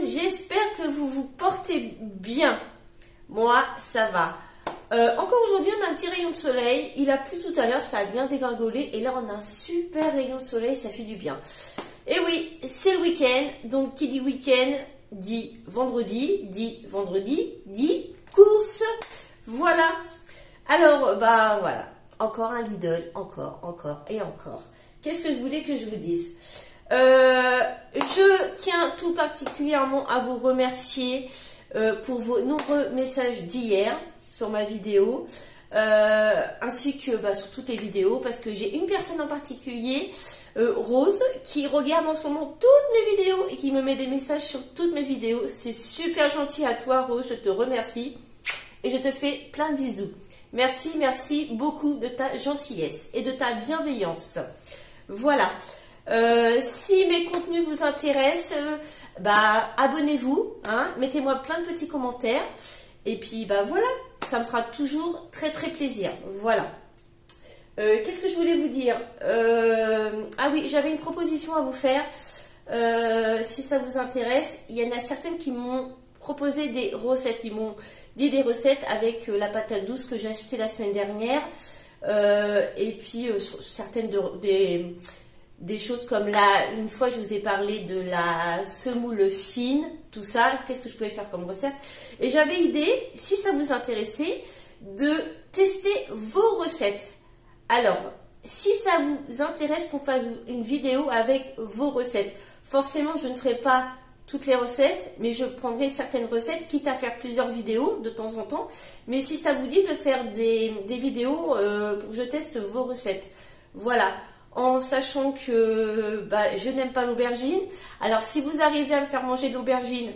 j'espère que vous vous portez bien. Moi, ça va. Encore aujourd'hui, on a un petit rayon de soleil. Il a plu tout à l'heure, ça a bien dégringolé. Et là, on a un super rayon de soleil, ça fait du bien. Et oui, c'est le week-end. Donc, qui dit week-end, dit vendredi, dit course. Voilà. Alors, bah voilà. Encore un Lidl, encore et encore. Qu'est-ce que je voulais que je vous dise? Je tiens tout particulièrement à vous remercier pour vos nombreux messages d'hier sur ma vidéo, ainsi que sur toutes les vidéos, parce que j'ai une personne en particulier, Rose, qui regarde en ce moment toutes mes vidéos et qui me met des messages sur toutes mes vidéos. C'est super gentil à toi, Rose, je te remercie et je te fais plein de bisous. Merci, merci beaucoup de ta gentillesse et de ta bienveillance. Voilà. Si mes contenus vous intéressent, abonnez-vous, hein, mettez-moi plein de petits commentaires. Et puis, voilà, ça me fera toujours très très plaisir. Voilà. Qu'est-ce que je voulais vous dire? Ah oui, j'avais une proposition à vous faire. Si ça vous intéresse, il y en a certaines qui m'ont proposé des recettes. Ils m'ont dit des recettes avec la patate douce que j'ai achetée la semaine dernière. Et puis, certaines des choses comme là, une fois je vous ai parlé de la semoule fine, tout ça, qu'est-ce que je pouvais faire comme recette. Et j'avais idée, si ça vous intéressait, de tester vos recettes. Alors, si ça vous intéresse qu'on fasse une vidéo avec vos recettes, forcément je ne ferai pas toutes les recettes, mais je prendrai certaines recettes, quitte à faire plusieurs vidéos de temps en temps. Mais si ça vous dit de faire des vidéos pour que je teste vos recettes, voilà. En sachant que je n'aime pas l'aubergine. Alors, si vous arrivez à me faire manger de l'aubergine,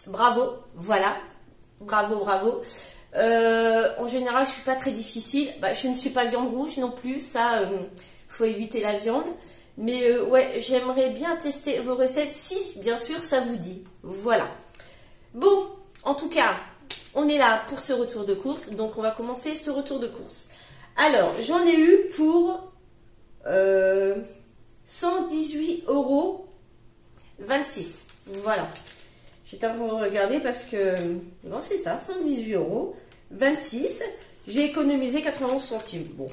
bravo, voilà, bravo, bravo. En général, je ne suis pas très difficile. Je ne suis pas viande rouge non plus, ça, faut éviter la viande. Mais ouais, j'aimerais bien tester vos recettes si, bien sûr, ça vous dit. Voilà. Bon, en tout cas, on est là pour ce retour de course. Donc, on va commencer ce retour de course. Alors, j'en ai eu pour 118,26 €. Voilà. J'étais en train de regarder parce que non, c'est ça, 118,26 €. J'ai économisé 91 centimes. Bon,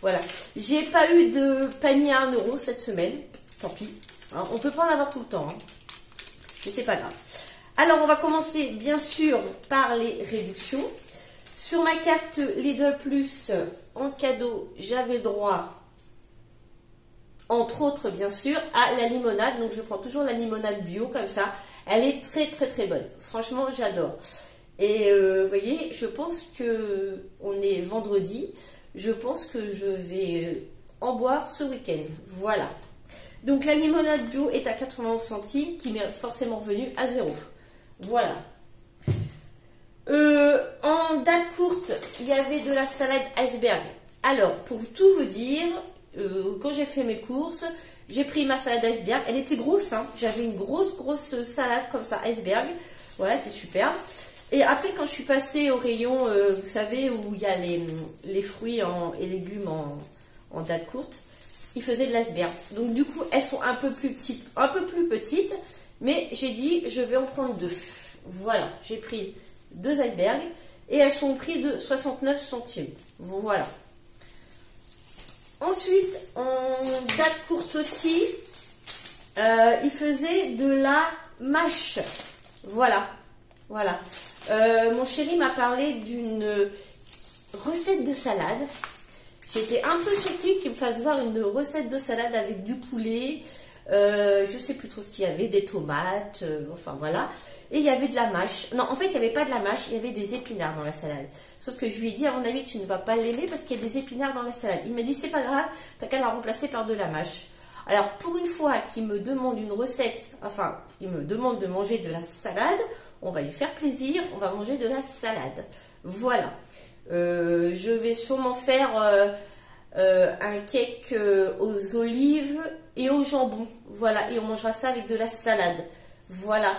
voilà. J'ai pas eu de panier à 1 € cette semaine. Tant pis. Hein, on peut pas en avoir tout le temps. Hein. Mais c'est pas grave. Alors, on va commencer bien sûr par les réductions. Sur ma carte Lidl Plus en cadeau, j'avais droit, entre autres bien sûr, à la limonade. Donc je prends toujours la limonade bio comme ça. Elle est très très très bonne. Franchement, j'adore. Et vous voyez, je pense que on est vendredi. Je pense que je vais en boire ce week-end. Voilà. Donc la limonade bio est à 91 centimes, qui m'est forcément revenue à 0. Voilà. En date courte, il y avait de la salade iceberg. Alors, pour tout vous dire, quand j'ai fait mes courses, j'ai pris ma salade iceberg. Elle était grosse, hein. J'avais une grosse salade comme ça, iceberg. Voilà, c'est super. Et après, quand je suis passée au rayon, vous savez, où il y a les fruits et légumes en date courte, ils faisaient de l'iceberg. Donc, du coup, elles sont un peu plus petites, mais j'ai dit, je vais en prendre 2. Voilà, j'ai pris 2 icebergs et elles sont au prix de 69 centimes. Voilà. Ensuite, en date courte aussi, il faisait de la mâche. Voilà. Voilà. Mon chéri m'a parlé d'une recette de salade. J'étais un peu surprise qu'il me fasse voir une recette de salade avec du poulet. Je ne sais plus trop ce qu'il y avait, des tomates, enfin voilà. Et il y avait de la mâche. Non, en fait, il n'y avait pas de la mâche, il y avait des épinards dans la salade. Sauf que je lui ai dit, à mon avis, tu ne vas pas l'aimer parce qu'il y a des épinards dans la salade. Il m'a dit, c'est pas grave, t'as qu'à la remplacer par de la mâche. Alors, pour une fois qu'il me demande une recette, enfin, il me demande de manger de la salade, on va lui faire plaisir, on va manger de la salade. Voilà. Je vais sûrement faire un cake aux olives et au jambon. Voilà, et on mangera ça avec de la salade. Voilà.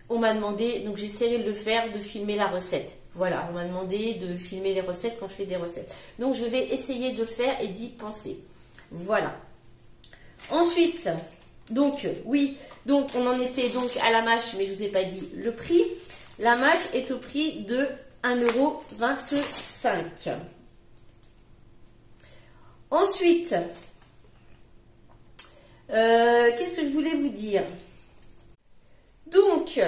On m'a demandé, donc j'essaierai de le faire, de filmer la recette. Voilà, on m'a demandé de filmer les recettes quand je fais des recettes. Donc je vais essayer de le faire et d'y penser. Voilà. Ensuite, Donc, oui, donc on en était donc à la mâche, mais je ne vous ai pas dit le prix. La mâche est au prix de 1,25 €. Ensuite, qu'est-ce que je voulais vous dire? Donc,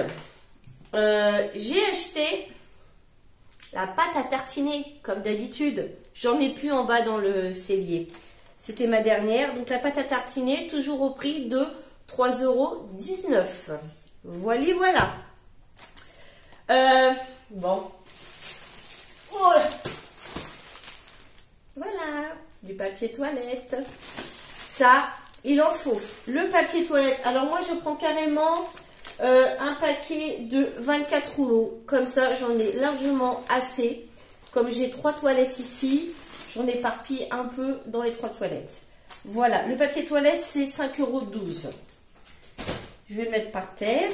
j'ai acheté la pâte à tartiner, comme d'habitude. J'en ai plus en bas dans le cellier. C'était ma dernière. Donc, la pâte à tartiner, toujours au prix de 3,19 €. Voilà. Bon. Oh. Voilà. Du papier toilette. Ça, il en faut. Le papier toilette. Alors, moi, je prends carrément un paquet de 24 rouleaux. Comme ça, j'en ai largement assez. Comme j'ai 3 toilettes ici, j'en éparpille un peu dans les 3 toilettes. Voilà, le papier toilette, c'est 5,12 €. Je vais le mettre par terre.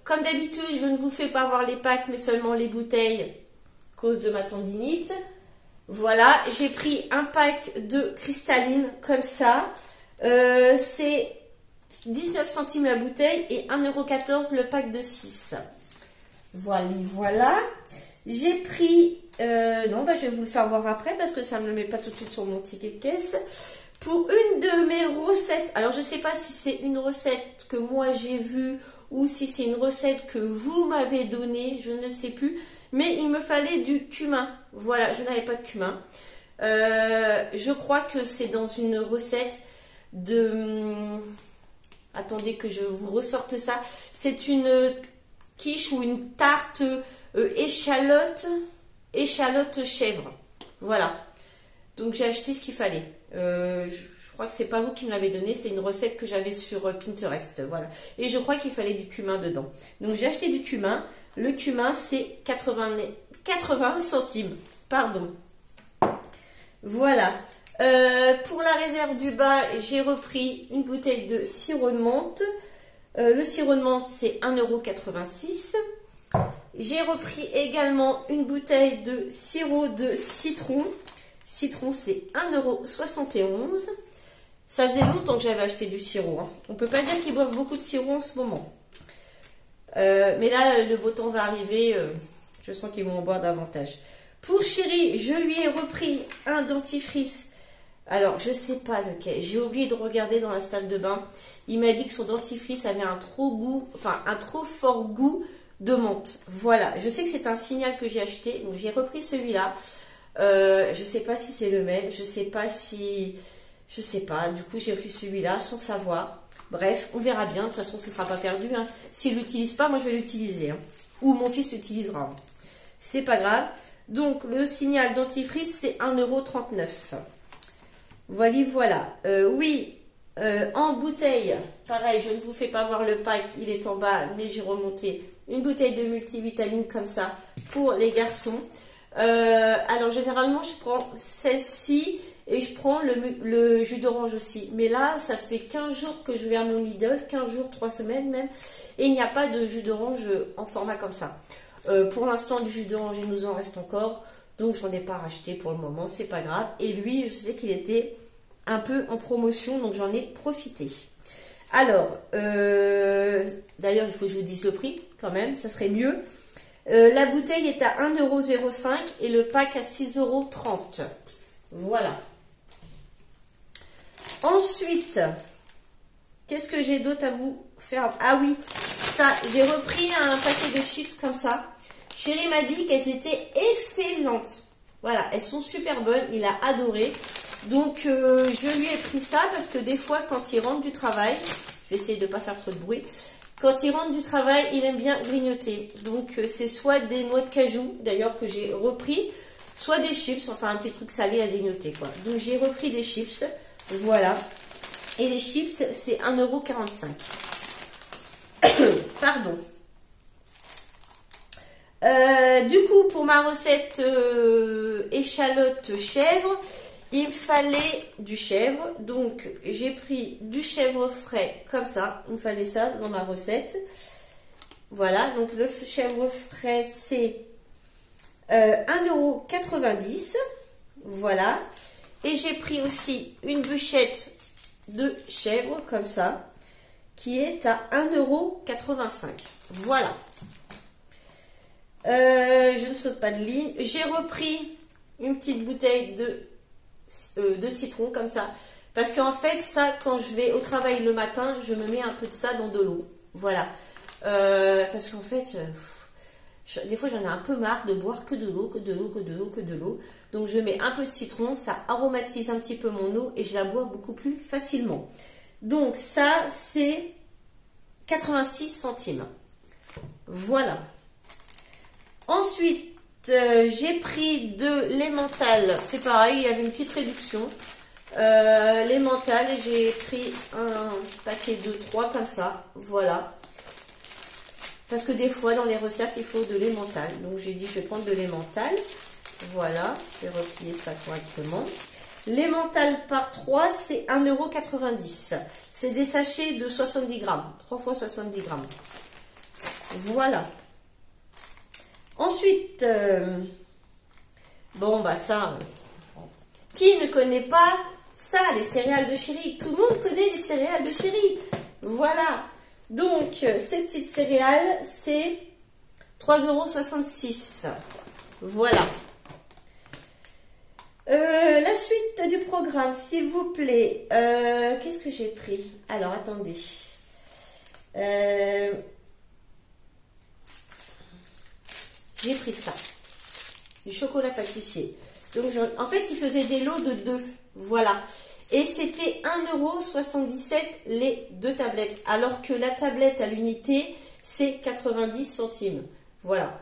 Comme d'habitude, je ne vous fais pas voir les packs, mais seulement les bouteilles, à cause de ma tendinite. Voilà, j'ai pris un pack de cristalline, comme ça. C'est 19 centimes la bouteille et 1,14 € le pack de 6. Voilà. J'ai pris... non, je vais vous le faire voir après parce que ça ne me le met pas tout de suite sur mon ticket de caisse. Pour une de mes recettes, alors je ne sais pas si c'est une recette que moi j'ai vue ou si c'est une recette que vous m'avez donnée, je ne sais plus. Mais il me fallait du cumin. Voilà, je n'avais pas de cumin. Je crois que c'est dans une recette de... Attendez que je vous ressorte ça. C'est une quiche ou une tarte échalote chèvre. Voilà. Donc j'ai acheté ce qu'il fallait. Je crois que c'est pas vous qui me l'avez donné, c'est une recette que j'avais sur Pinterest. Voilà. Et je crois qu'il fallait du cumin dedans. Donc j'ai acheté du cumin. Le cumin c'est 80 centimes. Pardon. Voilà. Pour la réserve du bas, j'ai repris une bouteille de sirop de menthe. Le sirop de menthe, c'est 1,86 €. J'ai repris également une bouteille de sirop de citron. Citron, c'est 1,71 €. Ça faisait longtemps que j'avais acheté du sirop. Hein. On ne peut pas dire qu'ils boivent beaucoup de sirop en ce moment. Mais là, le beau temps va arriver. Je sens qu'ils vont en boire davantage. Pour Chéri, je lui ai repris un dentifrice. Alors, je ne sais pas lequel. J'ai oublié de regarder dans la salle de bain. Il m'a dit que son dentifrice avait un trop fort goût de menthe. Voilà, je sais que c'est un Signal que j'ai acheté. Donc, j'ai repris celui-là. Je ne sais pas si c'est le même. Je sais pas. Du coup, j'ai pris celui-là sans savoir. Bref, on verra bien. De toute façon, ce ne sera pas perdu. Hein. S'il ne l'utilise pas, moi, je vais l'utiliser. Hein. Ou mon fils l'utilisera. C'est pas grave. Donc, le Signal dentifrice, c'est 1,39 €. Voilà. Oui, en bouteille, pareil, je ne vous fais pas voir le pack, il est en bas, mais j'ai remonté une bouteille de multivitamines comme ça pour les garçons. Alors, généralement, je prends celle-ci et je prends le jus d'orange aussi. Mais là, ça fait 15 jours que je vais à mon Lidl, 15 jours, 3 semaines même, et il n'y a pas de jus d'orange en format comme ça. Pour l'instant, du jus d'orange, il nous en reste encore. Donc, j'en ai pas racheté pour le moment, c'est pas grave. Et lui, je sais qu'il était un peu en promotion, donc j'en ai profité. Alors, d'ailleurs, il faut que je vous dise le prix, quand même, ça serait mieux. La bouteille est à 1,05 € et le pack à 6,30 €. Voilà. Ensuite, qu'est-ce que j'ai d'autre à vous faire? Ah oui, ça, j'ai repris un paquet de chips comme ça. Chéri m'a dit qu'elles étaient excellentes. Voilà, elles sont super bonnes. Il a adoré. Donc, je lui ai pris ça parce que des fois, quand il rentre du travail, je vais essayer de ne pas faire trop de bruit. Quand il rentre du travail, il aime bien grignoter. Donc, c'est soit des noix de cajou, d'ailleurs, que j'ai repris, soit des chips, enfin un petit truc salé à grignoter, quoi. Donc, j'ai repris des chips. Voilà. Et les chips, c'est 1,45 €. Pardon. Du coup, pour ma recette échalote chèvre, il fallait du chèvre. Donc, j'ai pris du chèvre frais comme ça. Il me fallait ça dans ma recette. Voilà, donc le chèvre frais, c'est 1,90 €. Voilà. Et j'ai pris aussi une bûchette de chèvre, comme ça, qui est à 1,85 €. Voilà. Je ne saute pas de ligne. J'ai repris une petite bouteille de citron, comme ça. Parce qu'en fait, ça, quand je vais au travail le matin, je me mets un peu de ça dans de l'eau. Voilà. Parce qu'en fait, des fois, j'en ai un peu marre de boire que de l'eau, que de l'eau, que de l'eau, que de l'eau. Donc, je mets un peu de citron, ça aromatise un petit peu mon eau et je la bois beaucoup plus facilement. Donc, ça, c'est 86 centimes. Voilà. Ensuite, j'ai pris de l'emmental. C'est pareil, il y avait une petite réduction. L'emmental, j'ai pris un paquet de 3 comme ça. Voilà. Parce que des fois, dans les recettes, il faut de l'emmental. Donc, j'ai dit, je vais prendre de l'emmental. Voilà. Je vais replier ça correctement. L'emmental par 3, c'est 1,90 €. C'est des sachets de 70 grammes. 3 fois 70 grammes. Voilà. Ensuite, bon, bah ça, qui ne connaît pas ça, les céréales de chéri? Tout le monde connaît les céréales de chéri. Voilà. Donc, ces petites céréales, c'est 3,66 €. Voilà. La suite du programme, s'il vous plaît. Qu'est-ce que j'ai pris? Alors, attendez. J'ai pris ça. Du chocolat pâtissier. Donc, en fait, il faisait des lots de 2. Voilà. Et c'était 1,77 € les 2 tablettes. Alors que la tablette à l'unité, c'est 90 centimes. Voilà.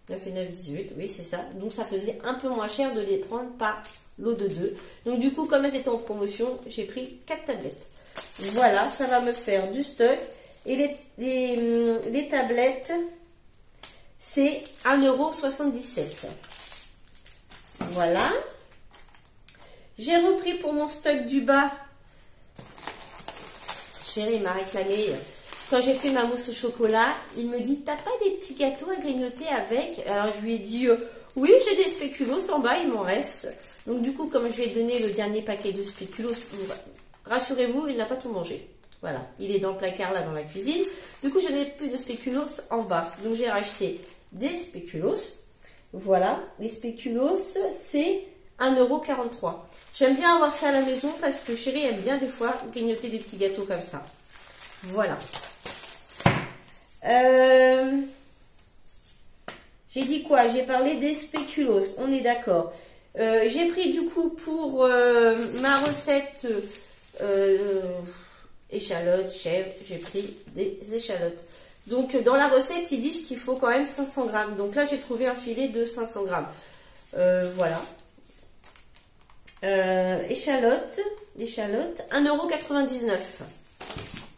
9 et 9, 18. Oui, c'est ça. Donc, ça faisait un peu moins cher de les prendre par lot de 2. Donc, du coup, comme elles étaient en promotion, j'ai pris 4 tablettes. Voilà. Ça va me faire du stock. Et les tablettes, c'est 1,77 €. Voilà. J'ai repris pour mon stock du bas. Chérie, il m'a réclamé. Quand j'ai fait ma mousse au chocolat, il me dit, t'as pas des petits gâteaux à grignoter avec? Alors je lui ai dit, oui, j'ai des spéculoos en bas, il m'en reste. Donc du coup, comme je lui ai donné le dernier paquet de spéculoos, rassurez-vous, il n'a pas tout mangé. Voilà, il est dans le placard là dans la cuisine. Du coup, je n'ai plus de spéculoos en bas. Donc j'ai racheté des spéculoos. Voilà, les spéculoos, c'est 1,43 €. J'aime bien avoir ça à la maison parce que chérie aime bien des fois grignoter des petits gâteaux comme ça. Voilà. J'ai dit quoi? J'ai parlé des spéculoos, on est d'accord. J'ai pris du coup pour ma recette échalotes, chèvre, j'ai pris des échalotes. Donc dans la recette, ils disent qu'il faut quand même 500 grammes. Donc là, j'ai trouvé un filet de 500 grammes. Voilà. Échalotes, 1,99 €.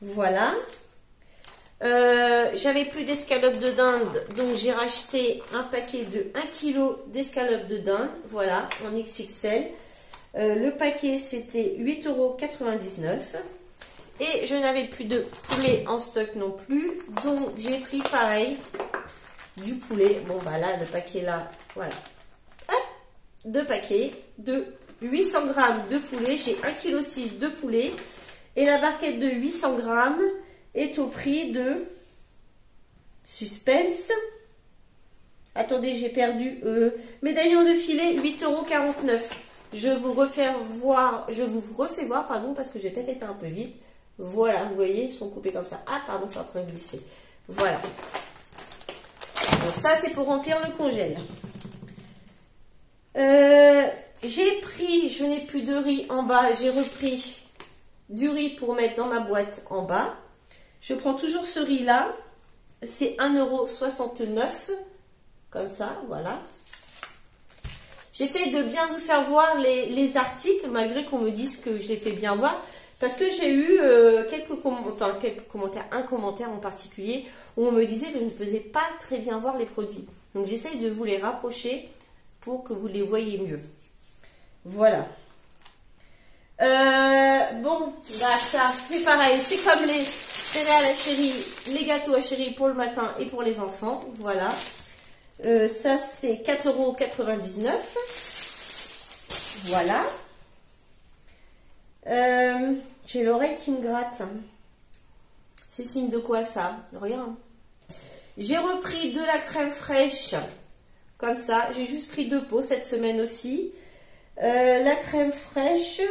Voilà. J'avais plus d'escalopes de dinde, donc j'ai racheté un paquet de 1 kg d'escalopes de dinde. Voilà, en XXL. Le paquet, c'était 8,99 €. Et je n'avais plus de poulet en stock non plus. Donc, j'ai pris pareil du poulet. Bon, bah là, le paquet là, voilà. Hop, 2 paquets de 800 grammes de poulet. J'ai 1,6 kg de poulet. Et la barquette de 800 grammes est au prix de... Suspense. Attendez, j'ai perdu... médaillon de filet, 8,49 €. Je vous refais voir, pardon, parce que j'ai peut-être été un peu vite. Voilà, vous voyez, ils sont coupés comme ça. Ah, pardon, c'est en train de glisser. Voilà. Donc ça, c'est pour remplir le congèle. J'ai pris, je n'ai plus de riz en bas. J'ai repris du riz pour mettre dans ma boîte en bas. Je prends toujours ce riz-là. C'est 1,69 €. Comme ça, voilà. J'essaie de bien vous faire voir les articles, malgré qu'on me dise que je les fais bien voir. Parce que j'ai eu quelques commentaires, un commentaire en particulier, où on me disait que je ne faisais pas très bien voir les produits. Donc j'essaie de vous les rapprocher pour que vous les voyez mieux. Voilà. Bon, bah ça, c'est pareil. C'est comme les céréales à chéri, les gâteaux à chéri pour le matin et pour les enfants. Voilà. Ça, c'est 4,99 €. Voilà. J'ai l'oreille qui me gratte. C'est signe de quoi ça? Rien. J'ai repris de la crème fraîche. Comme ça. J'ai juste pris 2 pots cette semaine aussi. La crème fraîche,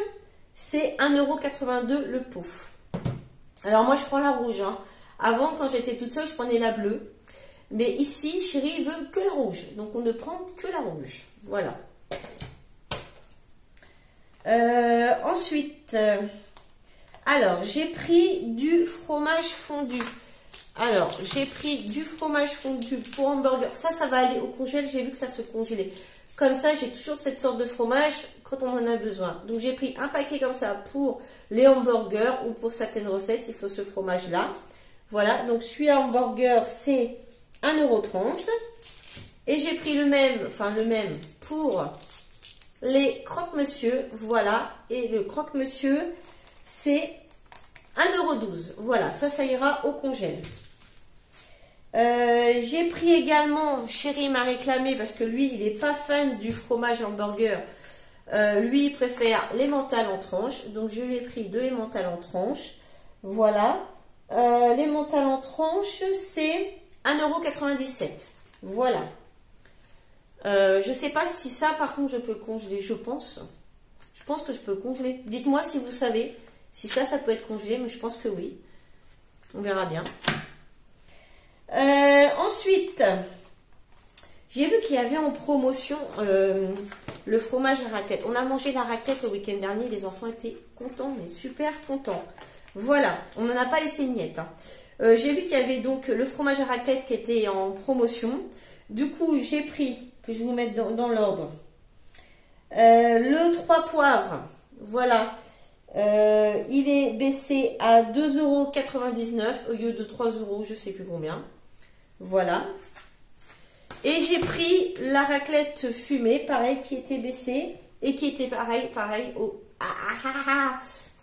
c'est 1,82 € le pot. Alors moi je prends la rouge. Hein. Avant, quand j'étais toute seule, je prenais la bleue. Mais ici, chérie veut que la rouge. Donc on ne prend que la rouge. Voilà. Ensuite, alors j'ai pris du fromage fondu. Alors j'ai pris du fromage fondu pour hamburger. Ça va aller au congèle. J'ai vu que ça se congelait. Comme ça, j'ai toujours cette sorte de fromage quand on en a besoin. Donc j'ai pris un paquet comme ça pour les hamburgers ou pour certaines recettes. Il faut ce fromage-là. Voilà. Donc celui à hamburger, c'est 1,30 €. Et j'ai pris le même pour les croque-monsieur. Voilà. Et le croque-monsieur, c'est 1,12 €. Voilà. Ça ira au congèle. J'ai pris également, chéri m'a réclamé parce que lui, il n'est pas fan du fromage hamburger. Lui, il préfère l'emmental en tranches. Donc, je lui ai pris de l'emmental en tranches. Voilà. L'emmental en tranches, c'est 1,97 €. Voilà. Je ne sais pas si ça, par contre, je peux le congeler. Je pense que je peux le congeler. Dites-moi si vous savez si ça peut être congelé. Mais je pense que oui. On verra bien. Ensuite, j'ai vu qu'il y avait en promotion le fromage à raclette. On a mangé la raclette le week-end dernier. Les enfants étaient contents, mais super contents. Voilà, on n'en a pas laissé une miette. Hein. J'ai vu qu'il y avait donc le fromage à raclette qui était en promotion. Du coup, j'ai pris, que je vais vous mettre dans l'ordre, le 3 poivres. Voilà. Il est baissé à 2,99 € au lieu de 3 €, je ne sais plus combien. Voilà. Et j'ai pris la raclette fumée, pareil, qui était baissée et qui était pareil au...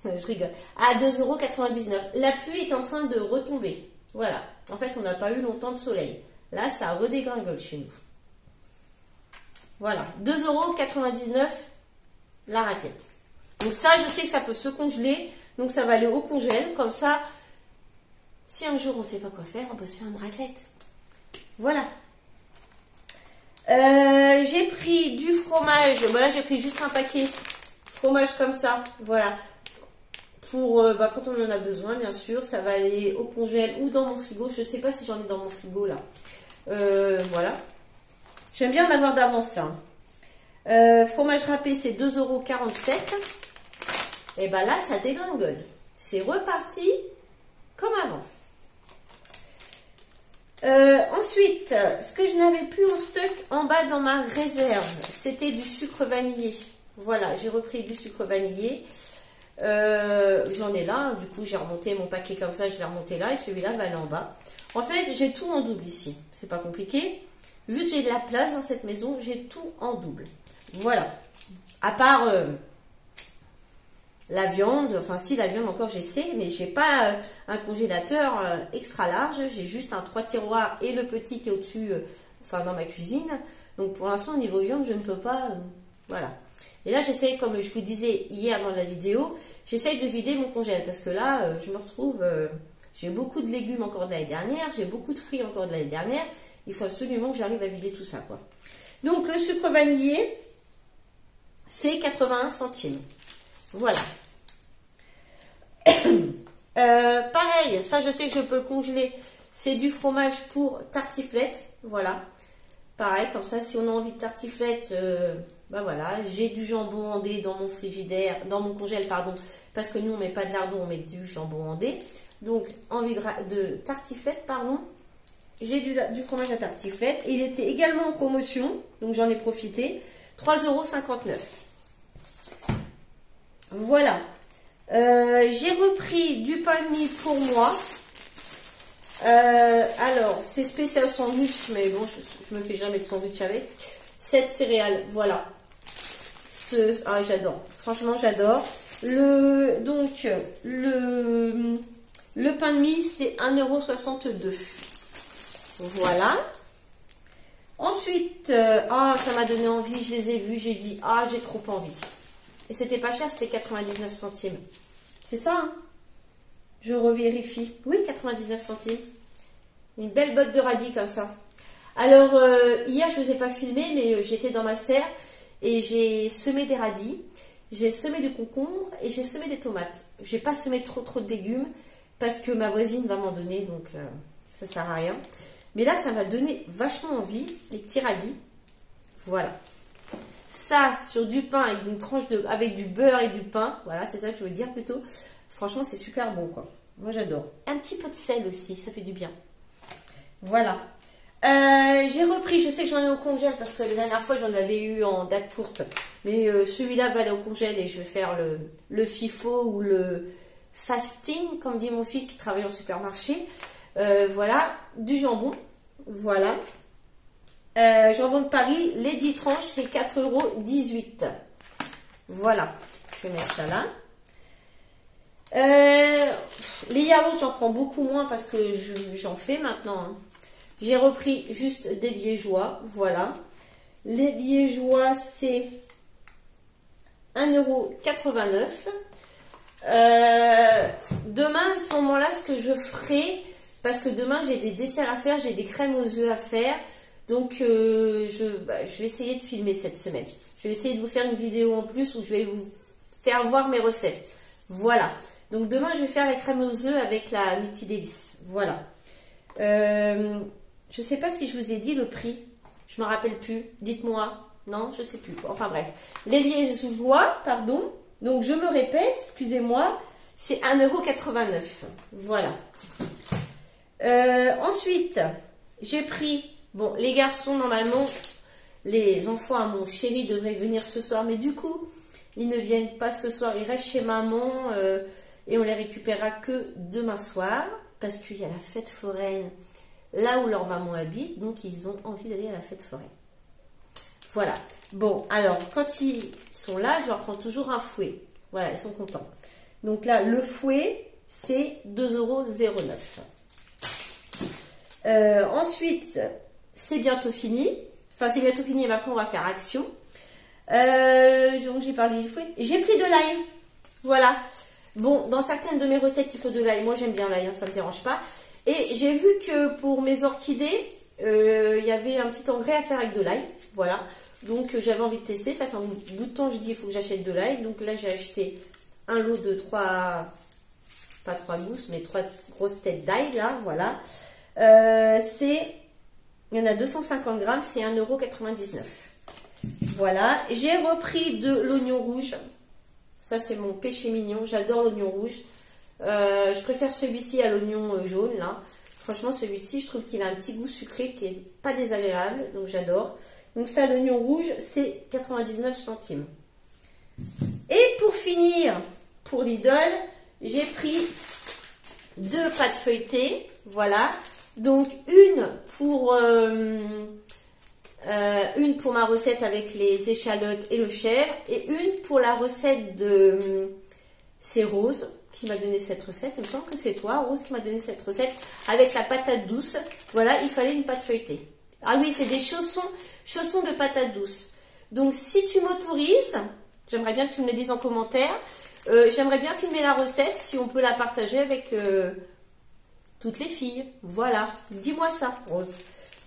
je rigole. À 2,99 €. La pluie est en train de retomber. Voilà. En fait, on n'a pas eu longtemps de soleil. Là, ça redégringole chez nous. Voilà. 2,99 € la raclette. Donc ça, je sais que ça peut se congeler. Donc ça va aller au congèle. Comme ça, si un jour on ne sait pas quoi faire, on peut se faire une raclette. Voilà. J'ai pris du fromage. Voilà, j'ai pris juste un paquet fromage comme ça. Voilà. Pour quand on en a besoin, bien sûr. Ça va aller au congèle ou dans mon frigo. Je ne sais pas si j'en ai dans mon frigo là. Voilà. J'aime bien en avoir d'avance ça. Fromage râpé, c'est 2,47 €. Et ben là, ça dégringole. C'est reparti comme avant. Ensuite, ce que je n'avais plus en stock en bas dans ma réserve, c'était du sucre vanillé. Voilà, j'ai repris du sucre vanillé. J'en ai là, hein, du coup j'ai remonté mon paquet comme ça, je l'ai remonté là et celui-là va aller en bas. En fait, j'ai tout en double ici. C'est pas compliqué. Vu que j'ai de la place dans cette maison, j'ai tout en double. Voilà. À part la viande, enfin si la viande encore j'essaie, mais j'ai pas un congélateur extra large, j'ai juste un 3 tiroirs et le petit qui est au-dessus, enfin dans ma cuisine. Donc pour l'instant au niveau viande je ne peux pas, voilà. Et là j'essaie, comme je vous disais hier dans la vidéo, j'essaye de vider mon congèle parce que là je me retrouve, j'ai beaucoup de légumes encore de l'année dernière, j'ai beaucoup de fruits encore de l'année dernière, il faut absolument que j'arrive à vider tout ça quoi. Donc le sucre vanillé, c'est 81 centimes. Voilà. Pareil, ça je sais que je peux le congeler. C'est du fromage pour tartiflette. Voilà. Pareil, comme ça, si on a envie de tartiflette, ben voilà. J'ai du jambon andé dans mon frigidaire, dans mon congèle, pardon. Parce que nous, on met pas de lardon, on met du jambon andé. Donc, envie de tartiflette, pardon. J'ai du fromage à tartiflette. Il était également en promotion, donc j'en ai profité. 3,59 €. Voilà. J'ai repris du pain de mie pour moi. Alors, c'est spécial sandwich, mais bon, je me fais jamais de sandwich avec. Cette céréale, voilà. Ah, j'adore. Franchement, j'adore. Le pain de mie, c'est 1,62 €. Voilà. Ensuite, ça m'a donné envie, je les ai vus, j'ai dit, j'ai trop envie. Et c'était pas cher, c'était 99 centimes. C'est ça, hein? Je revérifie. Oui, 99 centimes. Une belle botte de radis comme ça. Alors, hier, je ne vous ai pas filmé, mais j'étais dans ma serre et j'ai semé des radis. J'ai semé du concombre et j'ai semé des tomates. Je n'ai pas semé trop de légumes parce que ma voisine va m'en donner, donc ça ne sert à rien. Mais là, ça m'a donné vachement envie, les petits radis. Voilà. Ça, sur du pain avec une tranche avec du beurre et du pain. Voilà, c'est ça que je veux dire plutôt. Franchement, c'est super bon, quoi. Moi, j'adore. Un petit peu de sel aussi, ça fait du bien. Voilà. J'ai repris, je sais que j'en ai au congèle parce que la dernière fois, j'en avais eu en date courte. Mais celui-là va aller au congèle et je vais faire le FIFO ou le fasting, comme dit mon fils qui travaille au supermarché. Voilà. Du jambon. Voilà. Jambon de Paris, les 10 tranches, c'est 4,18 €. Voilà, je vais mettre ça là. Les yaourts, j'en prends beaucoup moins parce que j'en fais maintenant. Hein. J'ai repris juste des liégeois, voilà. Les liégeois, c'est 1,89 €. Demain, à ce moment-là, ce que je ferai, parce que demain, j'ai des desserts à faire, j'ai des crèmes aux œufs à faire. Donc, je vais essayer de filmer cette semaine. Je vais essayer de vous faire une vidéo en plus où je vais vous faire voir mes recettes. Voilà. Donc, demain, je vais faire la crème aux œufs avec la Miti Délice. Voilà. Je ne sais pas si je vous ai dit le prix. Je ne me rappelle plus. Dites-moi. Non, je ne sais plus. Enfin, bref. Les liégeois, pardon. Donc, je me répète. Excusez-moi. C'est 1,89 €. Voilà. Ensuite, j'ai pris... Bon, les garçons, normalement, les enfants à mon chéri devraient venir ce soir. Mais du coup, ils ne viennent pas ce soir. Ils restent chez maman et on les récupérera que demain soir. Parce qu'il y a la fête foraine là où leur maman habite. Donc, ils ont envie d'aller à la fête foraine. Voilà. Bon, alors, quand ils sont là, je leur prends toujours un fouet. Voilà, ils sont contents. Donc là, le fouet, c'est 2,09 €. Ensuite... c'est bientôt fini. Enfin, c'est bientôt fini, mais après, on va faire action. Donc, j'ai parlé du fouet. J'ai pris de l'ail. Voilà. Bon, dans certaines de mes recettes, il faut de l'ail. Moi, j'aime bien l'ail, hein, ça ne me dérange pas. Et j'ai vu que pour mes orchidées, il y avait un petit engrais à faire avec de l'ail. Voilà. Donc, j'avais envie de tester. Ça fait un bout de temps, je dis, il faut que j'achète de l'ail. Donc, là, j'ai acheté un lot de 3... pas 3 gousses, mais 3 grosses têtes d'ail, là. Voilà. Il y en a 250 grammes, c'est 1,99 €. Voilà. J'ai repris de l'oignon rouge. Ça, c'est mon péché mignon. J'adore l'oignon rouge. Je préfère celui-ci à l'oignon jaune, là. Franchement, celui-ci, je trouve qu'il a un petit goût sucré qui n'est pas désagréable. Donc, j'adore. Donc, ça, l'oignon rouge, c'est 99 centimes. Et pour finir, pour Lidl, j'ai pris 2 pâtes feuilletées. Voilà. Donc, une pour ma recette avec les échalotes et le chèvre. Et une pour la recette de... c'est Rose qui m'a donné cette recette. Il me semble que c'est toi, Rose, qui m'a donné cette recette. Avec la patate douce. Voilà, il fallait une pâte feuilletée. Ah oui, c'est des chaussons de patate douce. Donc, si tu m'autorises, j'aimerais bien que tu me le dises en commentaire. J'aimerais bien filmer la recette, si on peut la partager avec... toutes les filles, voilà, dis-moi ça, Rose.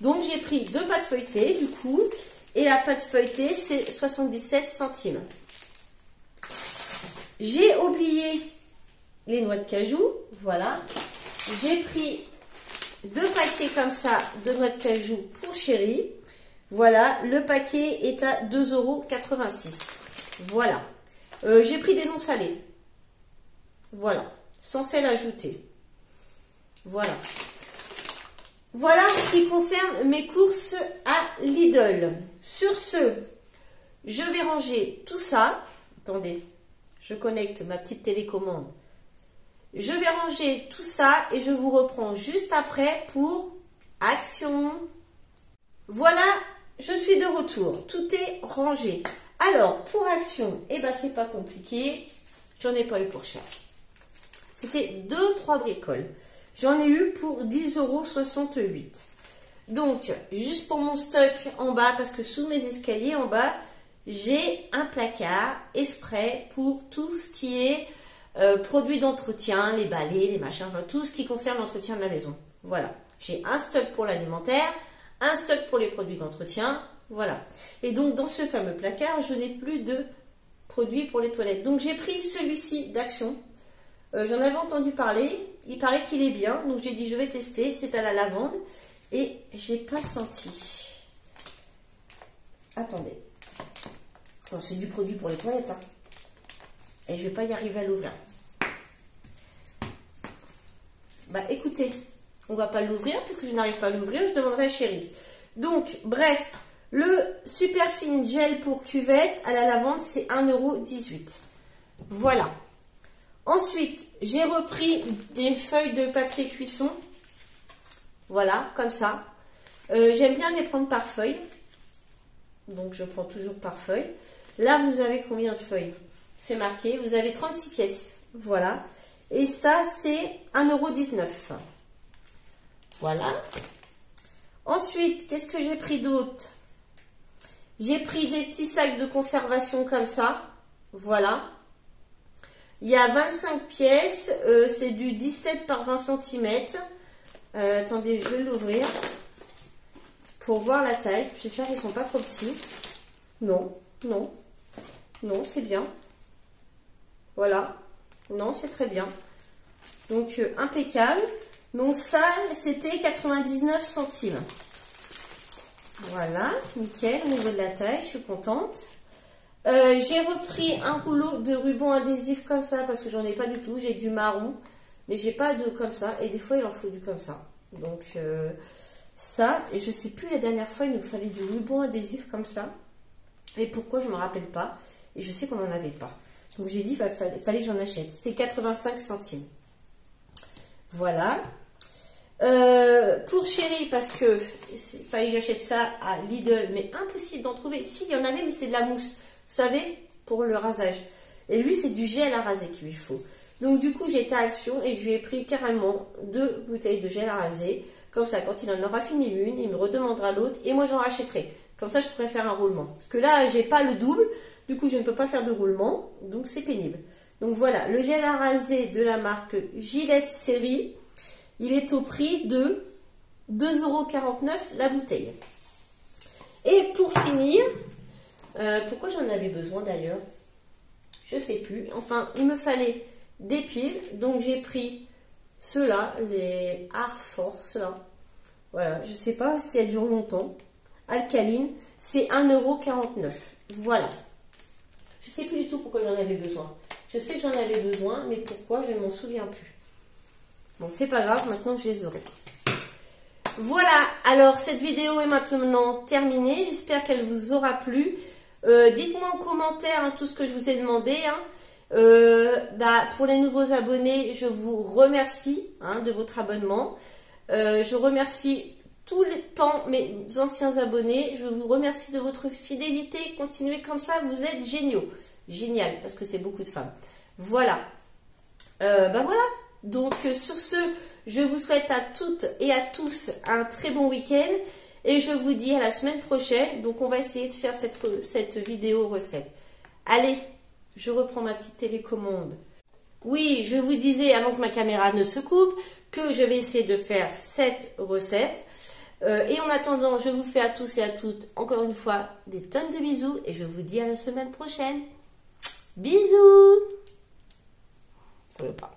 Donc, j'ai pris 2 pâtes feuilletées, du coup, et la pâte feuilletée, c'est 77 centimes. J'ai oublié les noix de cajou, voilà. J'ai pris 2 paquets comme ça de noix de cajou pour chéri. Voilà, le paquet est à 2,86 €. Voilà. J'ai pris des noix salées. Voilà, sans sel ajouté. Voilà. Voilà ce qui concerne mes courses à Lidl. Sur ce, je vais ranger tout ça. Attendez, je connecte ma petite télécommande. Je vais ranger tout ça et je vous reprends juste après pour action. Voilà, je suis de retour. Tout est rangé. Alors, pour action, eh ben, c'est pas compliqué. J'en ai pas eu pour cher. C'était 2-3 bricoles. J'en ai eu pour 10,68 €. Donc, juste pour mon stock en bas, parce que sous mes escaliers en bas, j'ai un placard exprès pour tout ce qui est produits d'entretien, les balais, les machins, enfin tout ce qui concerne l'entretien de la maison. Voilà. J'ai un stock pour l'alimentaire, un stock pour les produits d'entretien, voilà. Et donc dans ce fameux placard, je n'ai plus de produits pour les toilettes. Donc j'ai pris celui-ci d'Action. J'en avais entendu parler, il paraît qu'il est bien, donc j'ai dit je vais tester, c'est à la lavande et j'ai pas senti. Attendez. Bon, c'est du produit pour les toilettes, hein. Et je vais pas y arriver à l'ouvrir. Bah écoutez, on va pas l'ouvrir puisque je n'arrive pas à l'ouvrir, je demanderai à Chérie. Donc, bref, le Superfine Gel pour cuvette à la lavande, c'est 1,18 €. Voilà. Ensuite, j'ai repris des feuilles de papier cuisson. Voilà, comme ça. J'aime bien les prendre par feuille. Donc, je prends toujours par feuille. Là, vous avez combien de feuilles? C'est marqué. Vous avez 36 pièces. Voilà. Et ça, c'est 1,19 €. Voilà. Ensuite, qu'est-ce que j'ai pris d'autre? J'ai pris des petits sacs de conservation comme ça. Voilà. Il y a 25 pièces. C'est du 17 par 20 cm. Attendez, je vais l'ouvrir pour voir la taille. J'espère qu'ils ne sont pas trop petits. Non, non, non, c'est bien. Voilà. Non, c'est très bien. Donc, impeccable. Donc, ça, c'était 99 centimes. Voilà, nickel, au niveau de la taille, je suis contente. J'ai repris un rouleau de ruban adhésif comme ça, parce que j'en ai pas du tout. J'ai du marron, mais j'ai pas de comme ça. Et des fois, il en faut du comme ça. Donc, ça, et je sais plus, la dernière fois, il nous fallait du ruban adhésif comme ça. Et pourquoi, je me rappelle pas. Et je sais qu'on n'en avait pas. Donc, j'ai dit, il fallait que j'en achète. C'est 85 centimes. Voilà. Pour Chérie, parce que il fallait que j'achète ça à Lidl, mais impossible d'en trouver. Si, il y en avait, mais c'est de la mousse, vous savez, pour le rasage. Et lui, c'est du gel à raser qu'il lui faut. Donc, du coup, j'ai été à Action et je lui ai pris carrément 2 bouteilles de gel à raser. Comme ça, quand il en aura fini une, il me redemandera l'autre et moi, j'en rachèterai. Comme ça, je pourrais faire un roulement. Parce que là, j'ai pas le double, du coup, je ne peux pas faire de roulement, donc c'est pénible. Donc, voilà, le gel à raser de la marque Gillette Série. Il est au prix de 2,49 € la bouteille. Et pour finir, pourquoi j'en avais besoin d'ailleurs? Je ne sais plus. Enfin, il me fallait des piles. Donc, j'ai pris ceux-là, les Art Force. Là. Voilà, je ne sais pas si elles durent longtemps. Alcaline, c'est 1,49 €. Voilà. Je ne sais plus du tout pourquoi j'en avais besoin. Je sais que j'en avais besoin, mais pourquoi, je ne m'en souviens plus. Bon, c'est pas grave, maintenant je les aurai. Voilà, alors cette vidéo est maintenant terminée. J'espère qu'elle vous aura plu. Dites-moi en commentaire tout ce que je vous ai demandé. Pour les nouveaux abonnés, je vous remercie de votre abonnement. Je remercie tout le temps mes anciens abonnés. Je vous remercie de votre fidélité. Continuez comme ça, vous êtes géniaux. Génial, parce que c'est beaucoup de femmes. Voilà. Voilà. Donc, sur ce, je vous souhaite à toutes et à tous un très bon week-end. Et je vous dis à la semaine prochaine. Donc, on va essayer de faire cette vidéo recette. Allez, je reprends ma petite télécommande. Oui, je vous disais, avant que ma caméra ne se coupe, que je vais essayer de faire cette recette. Et en attendant, je vous fais à tous et à toutes, encore une fois, des tonnes de bisous. Et je vous dis à la semaine prochaine. Bisous! Ça veut pas.